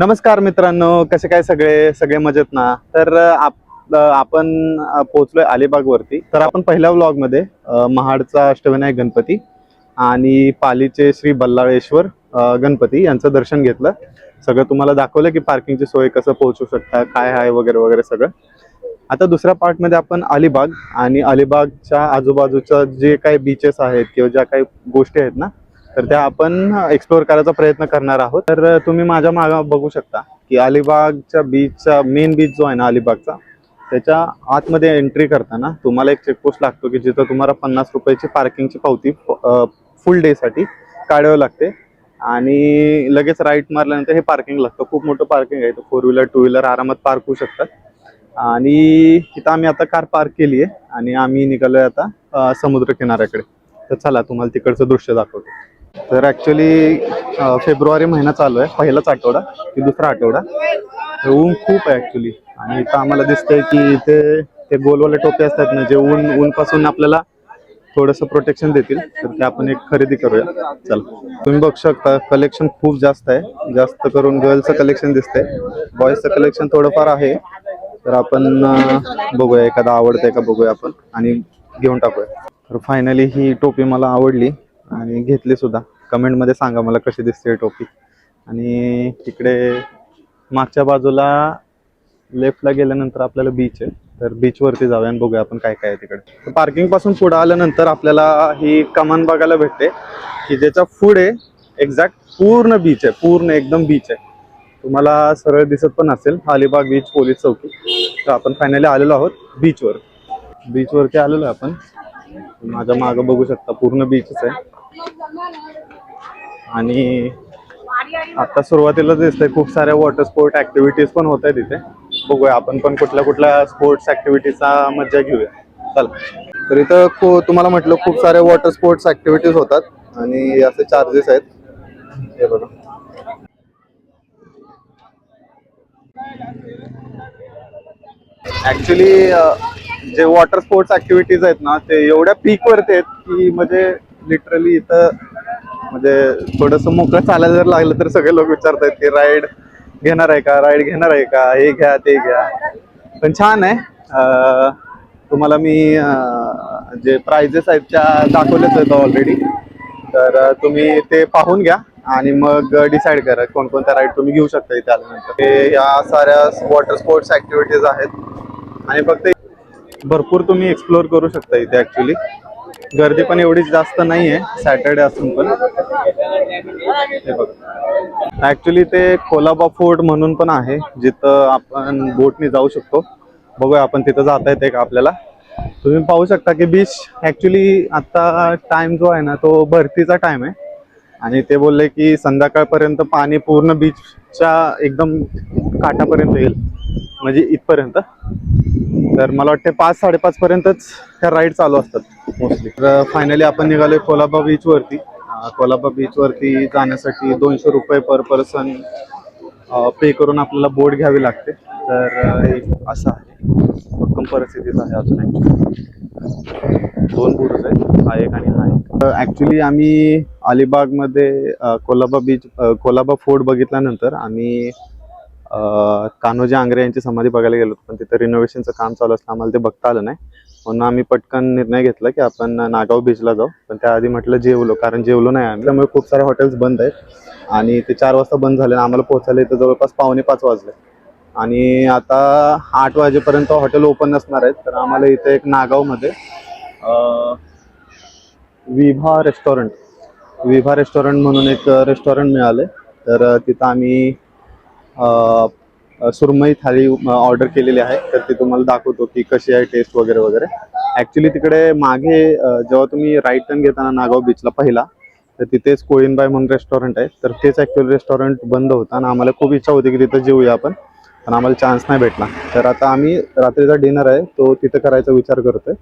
नमस्कार मित्रांनो, कसे काय सगळे सगळे मजेत ना. तर आपण पोहोचलोय अलिबाग वरती. तर आपण पहिल्या व्लॉग मध्ये महाडचा अष्टविनायक गणपती आणि पालीचे श्री बल्लाळेश्वर गणपती यांचं दर्शन घेतलं. सगळं तुम्हाला दाखवलं की पार्किंगची सोय कसं पोहोचू शकता, काय आहे वगैरे वगैरे सगळं. आता दुसऱ्या पार्ट मध्ये आपण अलिबाग आणि अलिबागच्या आजूबाजूच्या जे काही बीचेस आहेत किंवा ज्या काही गोष्टी आहेत ना, तर त्या आपण एक्सप्लोअर करायचा प्रयत्न करणार आहोत. तर तुम्ही माझ्या मागे बघू शकता की अलिबागच्या बीचचा मेन बीच जो आहे ना अलिबागचा, त्याच्या आतमध्ये एंट्री करताना तुम्हाला एक चेकपोस्ट लागतो की जिथं तुम्हाला 50 रुपयाची पार्किंगची पावती फुल डे साठी काढावी लागते. आणि लगेच राईट मारल्यानंतर हे पार्किंग लागतं. खूप मोठं पार्किंग आहे. 4 व्हीलर 2 व्हीलर आरामात पार्क होऊ शकतात. आणि इथं आम्ही आता कार पार्क केली आहे आणि आम्ही निघालोय आता समुद्र किनाऱ्याकडे. तर चला तुम्हाला तिकडचं दृश्य दाखवतो. तर ॲक्च्युली फेब्रुवारी महिना चालू आहे, पहिलाच आठवडा की दुसरा आठवडा. ऊन खूप आहे ॲक्च्युली. आणि इथं आम्हाला दिसतंय की ते गोलवाले टोपे असतात ना, जे ऊन पासून आपल्याला थोडंसं प्रोटेक्शन देतील. तर ते आपण एक खरेदी करूया. चला, तुम्ही बघू शकता कलेक्शन खूप जास्त आहे. जास्त करून गर्ल्सचं कलेक्शन दिसतंय, बॉईजचं कलेक्शन थोडंफार आहे. तर आपण बघूया एखादा आवडतंय का बघूया आपण आणि घेऊन टाकूया. तर फायनली ही टोपी मला आवडली आणि घेतली सुद्धा. कमेंटमध्ये सांगा मला कशी दिसते टोपी. आणि तिकडे मागच्या बाजूला लेफ्टला गेल्यानंतर आपल्याला बीच आहे. तर बीचवरती जाऊया आणि बघूया आपण काय काय आहे तिकडे. तर पार्किंग पासून पुढे आल्यानंतर आपल्याला ही कमान बघायला भेटते की ज्याच्या पुढे एक्झॅक्ट पूर्ण बीच आहे, पूर्ण एकदम बीच आहे. तुम्हाला सरळ दिसत पण असेल अलिबाग बीच पोलीस चौकी. तर आपण फायनली आलेलो आहोत बीचवर. बीचवरती आलेलो आहे आपण. माझ्या मागं बघू शकता पूर्ण बीचच आहे. आणि आता सुरुवातीला दिसतंय खूप साऱ्या वॉटर स्पोर्ट ऍक्टिव्हिटीज पण होत आहेत तिथे. बघूया आपण पण कुठल्या कुठल्या स्पोर्ट्स ऍक्टिव्हिटीचा मजा घेऊया. चला. तर इथं तुम्हाला म्हटलं खूप सारे वॉटर स्पोर्ट्स ऍक्टिव्हिटीज होतात आणि असे चार्जेस आहेत. हे बघा. ऍक्च्युली जे वॉटर स्पोर्ट्स ऍक्टिव्हिटीज आहेत ना, ते एवढ्या पीक वरती आहेत की म्हणजे लिटरली इथं म्हणजे थोडंसं मोकळं चालायला जर लागलं तर सगळे लोक विचारतात की राईड घेणार आहे का, राईड घेणार आहे का, हे घ्या ते घ्या. पण छान आहे. तुम्हाला मी जे प्राइजेस आहेत त्या दाखवलेच आहेत ऑलरेडी. तर तुम्ही ते पाहून घ्या आणि मग डिसाईड करा कोणकोणत्या राईड तुम्ही घेऊ शकता इथे आल्यानंतर. हे या साऱ्या वॉटर स्पोर्ट्स ऍक्टिव्हिटीज आहेत आणि फक्त भरपूर तुम्ही एक्सप्लोअर करू शकता इथे. ऍक्च्युली गर्दी पण एवढी जास्त नाही आहे सॅटर्डे असून पण. हे बघा, ऍक्च्युली ते कोलाबा फोर्ट म्हणून पण आहे जिथं आपण बोटने जाऊ शकतो. बघूया आपण तिथं जाता येते का आपल्याला. तुम्ही पाहू शकता की बीच ऍक्च्युली आता टाइम जो आहे ना तो भरतीचा टाइम आहे. आणि ते बोलले की संध्याकाळपर्यंत पाणी पूर्ण बीचच्या एकदम काठापर्यंत येईल, म्हणजे इथपर्यंत. तर मला वाटते 5-5:30 पर्यंतच ह्या राईड चालू असतात मोस्टली. तर फायनली आपण निघालोय कोलाबा बीच वरती. कोलाबा बीच वरती जाण्यासाठी 200 रुपये पर पर्सन पे करून आपल्याला बोट घ्यावी लागते. तर असं आहे, भक्कम परिस्थितीच आहे अजून. ऍक्च्युली 2 बुरुज आहेत, हा एक आणि हा एक. ऍक्च्युली आम्ही अलिबागमध्ये कोलाबा बीच कोलाबा फोर्ट बघितल्यानंतर आम्ही कान्होजी आंग्रे यांची समाधी बघायला गेलो, पण तिथं रिनोव्हेशनचं काम चालू असतं, आम्हाला ते बघता आलं नाही. म्हणून आम्ही पटकन निर्णय घेतला की आपण नागाव बीचला जाऊ. पण त्याआधी म्हटलं जेवलो, कारण जेवलो नाही आम्ही. त्यामुळे खूप सारे हॉटेल्स बंद आहेत आणि ते 4 वाजता बंद झाले. आम्हाला पोहोचायला इथं जवळपास 4:45 वाजले आणि आता 8 वाजेपर्यंत हॉटेल ओपन नसणार आहेत. तर आम्हाला इथे एक नागावमध्ये विभा रेस्टॉरंट म्हणून एक रेस्टॉरंट मिळाले. तर तिथं आम्ही सुरमई थाळी ऑर्डर केलेली आहे. तर ती तुम्हाला दाखवतो की कशी आहे टेस्ट वगैरे वगैरे. ऍक्च्युली तिकडे मागे जेव्हा तुम्ही राईट टर्न घेताना नागाव बीचला पहिला, तर तिथेच कोळीनबाई म्हणून रेस्टॉरंट आहे. तर तेच ऍक्च्युअली रेस्टॉरंट बंद होतं आणि आम्हाला खूप इच्छा होती की तिथं जेऊया आपण, पण आम्हाला चान्स नाही भेटला. तर आता आम्ही रात्रीचा डिनर आहे तो तिथं करायचा विचार करतोय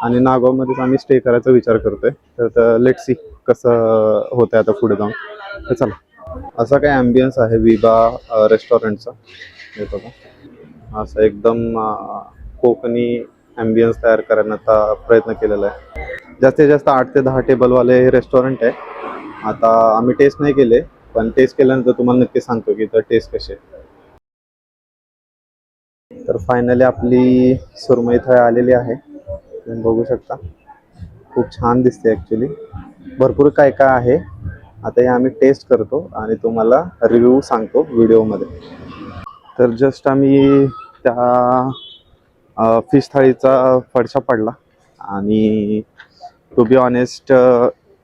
आणि नागावमध्येच आम्ही स्टे करायचा विचार करतोय. तर लेट सी कसं होतंय आता पुढे जाऊन. तर चला. असा काय ॲम्बियन्स आहे विभा रेस्टॉरंटचा. हे बघा, असं एकदम कोकणी ॲम्बियन्स तयार करण्याचा प्रयत्न केलेला आहे. जास्तीत जास्त 8 ते 10 टेबलवाले हे रेस्टॉरंट आहे. आता आम्ही टेस्ट नाही केले, पण टेस्ट केल्यानंतर तुम्हाला नक्की सांगतो की तर टेस्ट कशी आहे. तर फायनली आपली सुरमई थाळी आलेली आहे, तुम्ही बघू शकता. खूप छान दिसते ॲक्च्युली. भरपूर काय काय आहे. आता हे आम्ही टेस्ट करतो आणि तुम्हाला रिव्ह्यू सांगतो व्हिडिओमध्ये. तर जस्ट आम्ही त्या फिश थाळीचा फडशा पडला आणि to be honest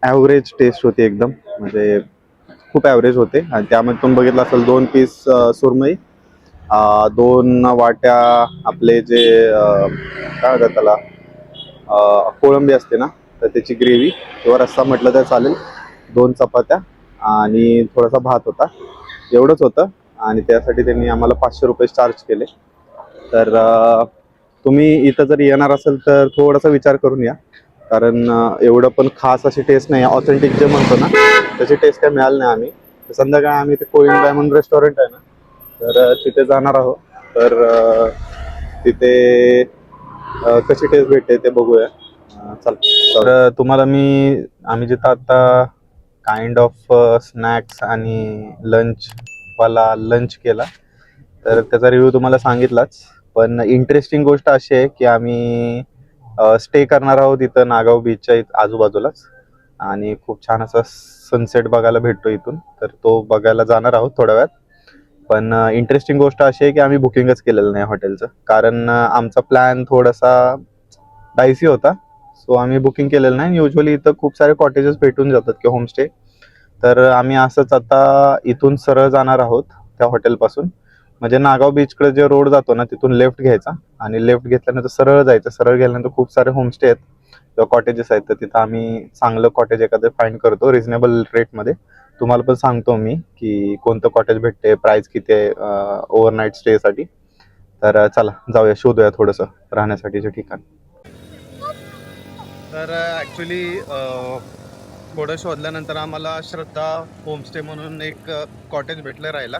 average taste होती एकदम, म्हणजे खूप ॲव्हरेज होते. आणि त्यामध्ये तुम्ही बघितलं असेल 2 पीस सुरमई, 2 वाट्या आपले जे काय म्हणतात त्याला, कोळंबी असते ना, तर त्याची ग्रेव्ही किंवा रस्सा म्हटलं तर चालेल, 2 चपात्या आणि थोडासा भात होता. एवढंच होतं आणि त्यासाठी त्यांनी आम्हाला 500 रुपये चार्ज केले. तर तुम्ही इथं जर येणार असेल तर थोडासा विचार करून या, कारण एवढं पण खास अशी टेस्ट नाही. ऑथेंटिक जे म्हणतो ना त्याची टेस्ट काय मिळाली नाही. आम्ही संध्याकाळी आम्ही ते कोळीन डायमंड रेस्टॉरंट आहे ना, तर तिथे जाणार आहोत. तर तिथे कशी टेस्ट भेटते ते बघूया. चल, तर तुम्हाला आम्ही जिथं आता काइंड ऑफ स्नॅक्स आणि लंच केला, तर त्याचा रिव्ह्यू तुम्हाला सांगितलाच. पण इंटरेस्टिंग गोष्ट अशी आहे की आम्ही स्टे करणार आहोत इथं नागाव बीचच्या आजूबाजूलाच, आणि खूप छान असा सनसेट बघायला भेटतो इथून, तर तो बघायला जाणार आहोत थोड्या वेळात. पण इंटरेस्टिंग गोष्ट अशी आहे की आम्ही बुकिंगच केलेलं नाही हॉटेलचं, कारण आमचा प्लॅन थोडासा डायसी होता. सो आम्ही बुकिंग केलेलं नाही. युजली इथं खूप सारे कॉटेजेस भेटून जातात किंवा होमस्टे. तर आम्ही असंच आता इथून सरळ जाणार आहोत त्या हॉटेलपासून. म्हणजे नागाव बीचकडे जे रोड जातो ना, तिथून लेफ्ट घ्यायचा आणि लेफ्ट घेतल्यानंतर सरळ जायचं. सरळ गेल्यानंतर खूप सारे होमस्टे आहेत किंवा कॉटेजेस आहेत, तर तिथं आम्ही चांगलं कॉटेज एखादं फाइंड करतो रिजनेबल रेटमध्ये. तुम्हाला पण सांगतो मी की कोणतं कॉटेज भेटते, प्राइस किती आहे ओव्हरनाईट स्टेसाठी. तर चला जाऊया, शोधूया थोडंसं राहण्यासाठीचे ठिकाण. तर ॲक्च्युली थोडं शोधल्यानंतर आम्हाला श्रद्धा होमस्टे म्हणून एक कॉटेज भेटलं राहायला.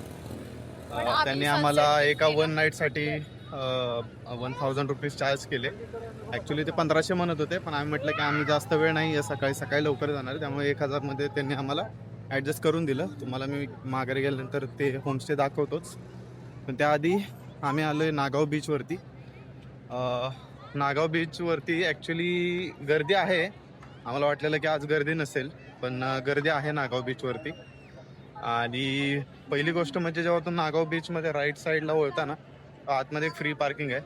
त्यांनी आम्हाला एका 1 नाईटसाठी 1000 रुपीज चार्ज केले. ॲक्च्युली ते 1500 म्हणत होते, पण आम्ही म्हटलं की आम्ही जास्त वेळ नाही आहे, सकाळी लवकर जाणार, त्यामुळे 1000मध्ये त्यांनी आम्हाला ॲडजस्ट करून दिलं. तुम्हाला मी माघारी गेल्यानंतर ते होमस्टे दाखवतोच. पण त्याआधी आम्ही आलो आहे नागाव बीचवरती. नागाव बीचवरती ॲक्च्युली गर्दी आहे. आम्हाला वाटलेलं की आज गर्दी नसेल, पण गर्दी आहे नागाव बीचवरती. आणि पहिली गोष्ट म्हणजे जेव्हा तुम्ही नागाव बीचमध्ये राईट साईडला वळता ना, आतमध्ये फ्री पार्किंग आहे.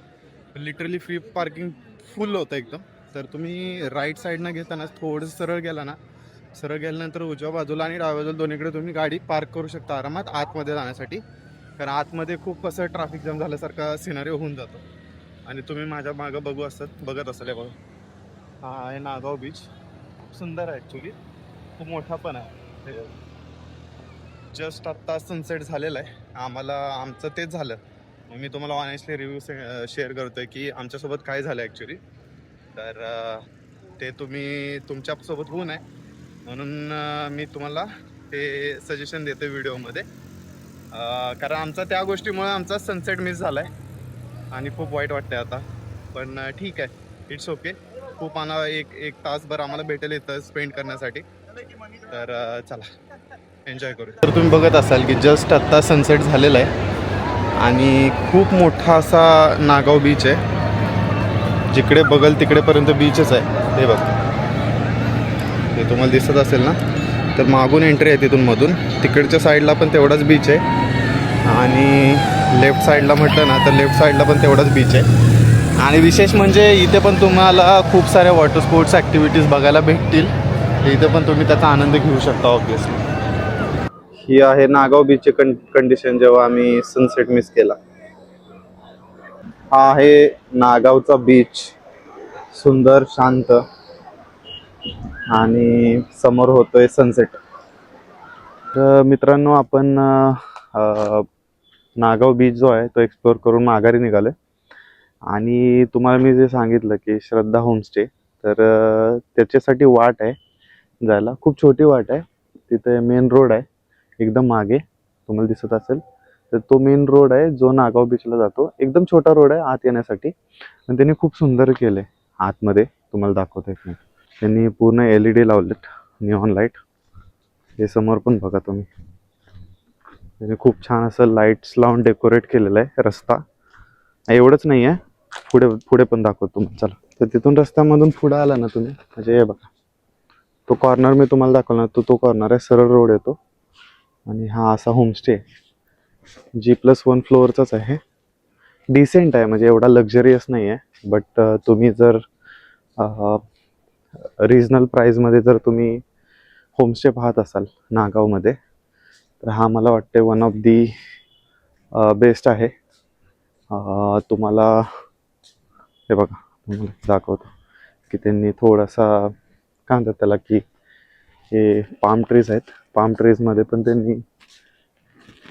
लिटरली फ्री पार्किंग फुल होतं एकदम. तर तुम्ही राईट साईडनं घेताना थोडंसं सरळ गेला ना, सरळ गेल्यानंतर उजव्या बाजूला आणि डाव्या बाजूला दोन्हीकडे तुम्ही गाडी पार्क करू शकता आरामात आतमध्ये जाण्यासाठी. कारण आतमध्ये खूप असं ट्रॅफिक जाम झाल्यासारखा सिनारिओ होऊन जातो. आणि तुम्ही माझ्या मागं बघत असाल हे बघा, हा आहे नागाव बीच. खूप सुंदर आहे ॲक्च्युली, खूप मोठा पण आहे. जस्ट आत्ता सनसेट झालेला आहे. आमचं तेच झालं. मी तुम्हाला ऑनेस्टली रिव्ह्यू शेअर करतोय की आमच्यासोबत काय झालं ॲक्च्युली. तर ते तुम्ही तुमच्यासोबत होऊ नये म्हणून मी तुम्हाला ते सजेशन देतो व्हिडिओमध्ये. कारण आमचा त्या गोष्टीमुळे आमचा सनसेट मिस झाला आहे आणि खूप वाईट वाटतंय आता. पण ठीक आहे, इट्स ओके. खूप एक तासभर आम्हाला भेटेल इथं स्पेंड करण्यासाठी. तर चला एन्जॉय करू. तर तुम्ही बघत असाल की जस्ट आत्ता सनसेट झालेला आहे आणि खूप मोठा असा नागाव बीच आहे. जिकडे बघल तिकडेपर्यंत बीचच आहे. हे बघा, हे तुम्हाला दिसत असेल ना, तर मागून एंट्री आहे तिथून मधून. तिकडच्या साईडला पण तेवढाच बीच आहे आणि लेफ्ट साईडला म्हटलं ना तर लेफ्ट साईडला पण तेवढाच बीच आहे. आणि विशेष म्हणजे इथे पण तुम्हाला खूप साऱ्या वॉटर स्पोर्ट्स ॲक्टिव्हिटीज बघायला भेटतील. इथे पण तुम्ही त्याचा आनंद घेऊ शकता ऑब्विसली. ही आहे नागाव बीचची कंडिशन जेव्हा आम्ही सनसेट मिस केला. हा आहे नागावचा बीच, सुंदर शांत, आणि समोर होतोय सनसेट. तर मित्रांनो, आपण नागाव बीच जो आहे तो एक्सप्लोर करून माघारी निघालोय. आणि तुम्हाला मी जे सांगितलं की श्रद्धा होमस्टे, तर त्याच्यासाठी वाट आहे जायला, खूप छोटी वाट आहे. तिथे मेन रोड आहे एकदम मागे, तुम्हाला दिसत असेल. तर तो मेन रोड आहे जो नागाव बीचला जातो. एकदम छोटा रोड आहे आत येण्यासाठी, पण त्यांनी खूप सुंदर केलंय आतमध्ये. तुम्हाला दाखवतोय मी, त्यांनी पूर्ण LED लावलेत, निऑन लाईट. हे समोर पण बघा तुम्ही. त्याने खूप छान असं लाईट्स लावून डेकोरेट केलेलं आहे रस्ता. एवढंच नाही आहे, पुढे पुढे पण दाखवतो तुम्हाला. चला, तर तिथून रस्त्यामधून पुढे आला ना तुम्ही, म्हणजे हे बघा तो कॉर्नर मी तुम्हाला दाखवला ना, तो कॉर्नर आहे, सरळ रोड येतो आणि हा असा होमस्टे G+1 फ्लोअरचाच आहे. डिसेंट आहे, म्हणजे एवढा लक्झरियस नाही आहे, बट तुम्ही जर रिजनल प्राईजमध्ये जर तुम्ही होमस्टे पाहत असाल नागावमध्ये, तर हा मला वाटते वन ऑफ दी बेस्ट आहे. तुम्हाला हे बघा, तुम्हाला दाखवतो की त्यांनी थोडासा काय म्हणतात त्याला, की हे पाम ट्रीज आहेत, पाम ट्रीजमध्ये पण त्यांनी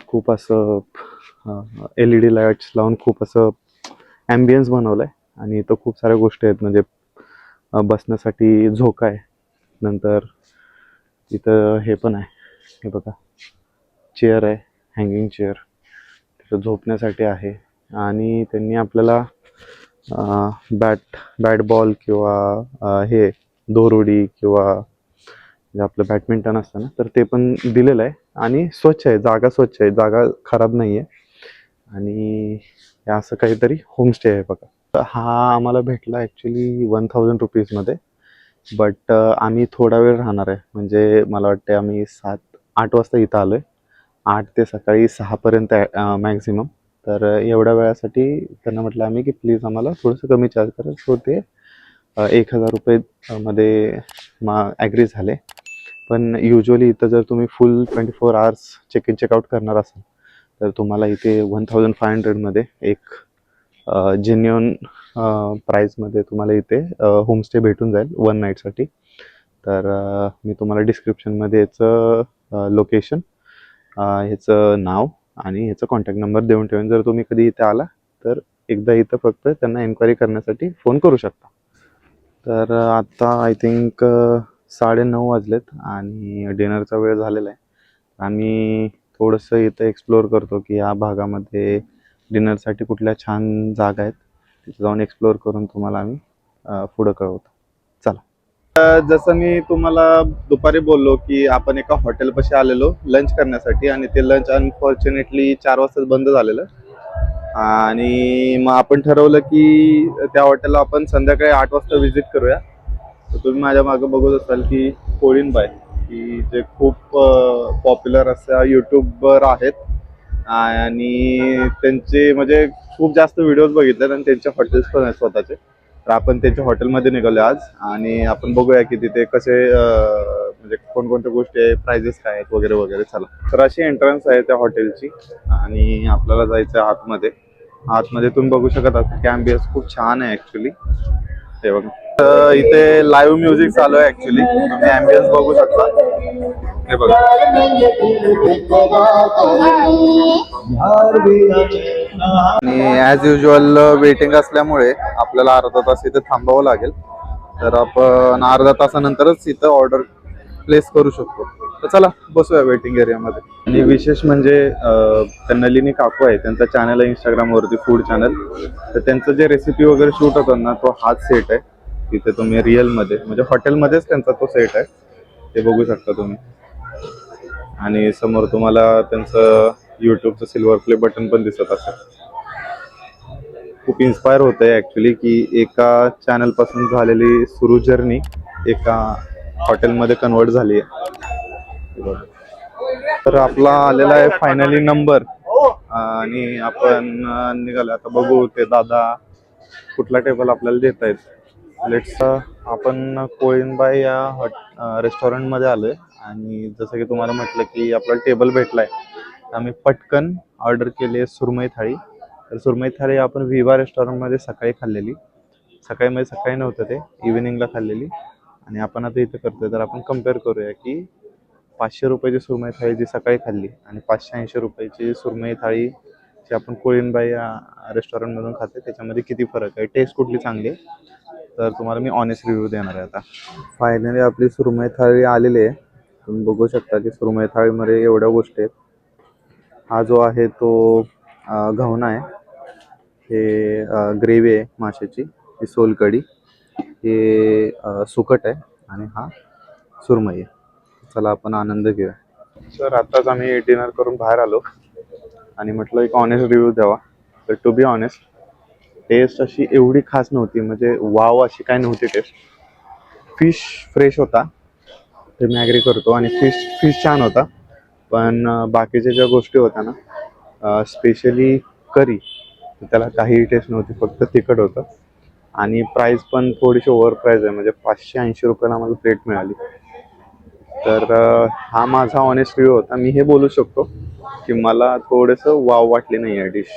खूप असं LED लाईट्स लावून खूप असं ॲम्बियन्स बनवलं आहे. आणि इथं खूप साऱ्या गोष्टी आहेत, म्हणजे बसण्यासाठी झोका आहे, नंतर इथं हे पण आहे, हे बघा चेअर आहे, हँगिंग चेअर तिथं झोपण्यासाठी आहे. आणि त्यांनी आपल्याला बॅट बॉल किंवा हे दोरउडी किंवा जे आपलं बॅडमिंटन असतं ना, तर ते पण दिलेलं आहे. आणि स्वच्छ आहे, जागा स्वच्छ आहे, जागा खराब नाही आहे. आणि हे असं काहीतरी होमस्टे आहे बघा. तर हा आम्हाला भेटला ॲक्च्युली 1000 रुपीजमध्ये, बट आम्ही थोडा वेळ राहणार आहे. म्हणजे मला वाटते आम्ही 7-8 वाजता इथं आलो आहे, 8 ते सकाळी 6पर्यंत मॅक्झिमम. तर एवढ्या वेळासाठी त्यांना म्हटलं आम्ही की प्लीज आम्हाला थोडंसं कमी चार्ज करा. सो ते 1000 रुपये मध्ये ॲग्री झाले. पण युजली इथं जर तुम्ही full 24 hours check in checkout करणार असाल, तर तुम्हाला इथे 1500मध्ये एक जेन्युअन प्राईजमध्ये तुम्हाला इथे होमस्टे भेटून जाईल 1 नाईटसाठी. तर मी तुम्हाला डिस्क्रिप्शनमध्ये याचं लोकेशन, ह्याचं नाव आणि ह्याचा कॉन्टॅक्ट नंबर देऊन ठेवेन. जर तुम्ही कधी इथे आला तर एकदा इथं फक्त त्यांना एन्क्वायरी करण्यासाठी फोन करू शकता. तर आत्ता आय थिंक 9:30 वाजलेत आणि डिनरचा वेळ झालेला आहे. आम्ही थोडंसं इथं एक्सप्लोअर करतो की या भागामध्ये डिनरसाठी कुठल्या छान जागा आहेत, तिथे जाऊन एक्सप्लोअर करून तुम्हाला आम्ही पुढं कळवतो. चला, जसं मी तुम्हाला दुपारी बोललो की आपण एका हॉटेलपाशी आलेलो लंच करण्यासाठी, आणि ते लंच अनफॉर्च्युनेटली 4 वाजता बंद झालेलं. आणि मग आपण ठरवलं की त्या हॉटेलला आपण संध्याकाळी 8 वाजता व्हिजिट करूया. तर तुम्ही माझ्या मागं बघत असाल की कोळीनबाई, की जे खूप पॉप्युलर अशा यूट्यूबर आहेत, आणि त्यांचे म्हणजे खूप जास्त व्हिडिओज बघितले आणि त्यांचे हॉटेल्स पण आहेत स्वतःचे. तर आपण त्यांच्या हॉटेलमध्ये निघालो आज, आणि आपण बघूया की तिथे कसे म्हणजे कोणकोणत्या गोष्टी आहेत, प्राइजेस काय आहेत वगैरे वगैरे. चला, तर अशी एंट्रन्स आहे त्या हॉटेलची, आणि आपल्याला जायचं आहे आतमध्ये. आतमध्ये तुम्ही बघू शकत आहात की ॲम्बियन्स खूप छान आहे ॲक्च्युली. हे बघा, इथे लाईव्ह म्युझिक चालू आहे ॲक्च्युली, तुम्ही ॲम्बियन्स बघू शकता. हे बघा, आणि ॲज युजल वेटिंग असल्यामुळे आपल्याला अर्धा तास इथे थांबावं लागेल. तर आपण अर्धा तासानंतरच इथं ऑर्डर प्लेस करू शकतो. तर चला बसूया वेटिंग एरियामध्ये. आणि विशेष म्हणजे त्या नलिनी काकू आहे, त्यांचा चॅनल आहे इंस्टाग्रामवरती, फूड चॅनल. तर त्यांचं जे रेसिपी वगैरे शूट होतं ना, तो हाच सेट आहे. तिथे तुम्ही रिअलमध्ये म्हणजे हॉटेलमध्येच त्यांचा तो सेट आहे, ते बघू शकता तुम्ही. आणि समोर तुम्हाला त्यांचं यूट्यूबचं सिल्वर प्ले बटन पण दिसत असेल. खूप इन्स्पायर होत आहे ॲक्च्युली की एका चॅनलपासून झालेली सुरू जर्नी एका हॉटेलमध्ये कन्वर्ट झाली आहे. तर आपला आलेला आहे फायनली नंबर, आणि आपण निघालो. आता बघू ते दादा कुठला टेबल आपल्याला देत आहेत. लेट्स, आपण कोळीनबाई या रेस्टॉरंटमध्ये आलो आहे, आणि जसं की तुम्हाला म्हटलं की आपल्याला टेबल भेटला आहे. आम्ही पटकन ऑर्डर केली आहे सुरमई थाळी. तर सुरमई थाळी आपण विवा रेस्टॉरंटमध्ये सकाळी खाल्लेली, सकाळी नव्हतं ते, इव्हिनिंगला खाल्लेली. आणि आपण आता इथं करतोय, तर आपण कम्पेअर करूया की 500 रुपयाची सुरमई थाळी जी सकाळी खाल्ली आणि 580 रुपयाची सुरमई थाळी जी आपण कोळीनबाई या रेस्टॉरंटमधून खाते, त्याच्यामध्ये किती फरक आहे, टेस्ट कुठली चांगली आहे. तर तुम्हाला मी ऑनेस्ट रिव्ह्यू देणार आहे. आता फायनली आपली सुरमई थाळी आलेली आहे. तुम्ही बघू शकता की सुरमई थाळीमध्ये एवढ्या गोष्टी आहेत. हा जो आहे तो घवना आहे, हे ग्रेव्ही आहे माशाची, ही सोलकढी, हे सुकट आहे, आणि हा सुरमई आहे. चला आपण आनंद घेऊया. सर आताच आम्ही डिनर करून बाहेर आलो आणि म्हटलं एक ऑनेस्ट रिव्ह्यू द्यावा. तर टू बी ऑनेस्ट टेस्ट अशी एवढी खास नव्हती, म्हणजे वाव अशी काय नव्हती टेस्ट. फिश फ्रेश होता ते मी ॲग्री करतो, आणि फिश फिश छान होता. पण बाकीच्या ज्या गोष्टी होत्या ना, स्पेशली करी, त्याला काहीही टेस्ट नव्हती, फक्त तिखट होतं. आणि प्राईस पण थोडीशी ओव्हर प्राईस आहे, म्हणजे 580 रुपयाला आम्हाला प्लेट मिळाली. तर हा माझा ऑनेस्ट रिव्ह्यू होता. मी हे बोलू शकतो की मला थोडंसं वाव वाटली नाही आहे डिश.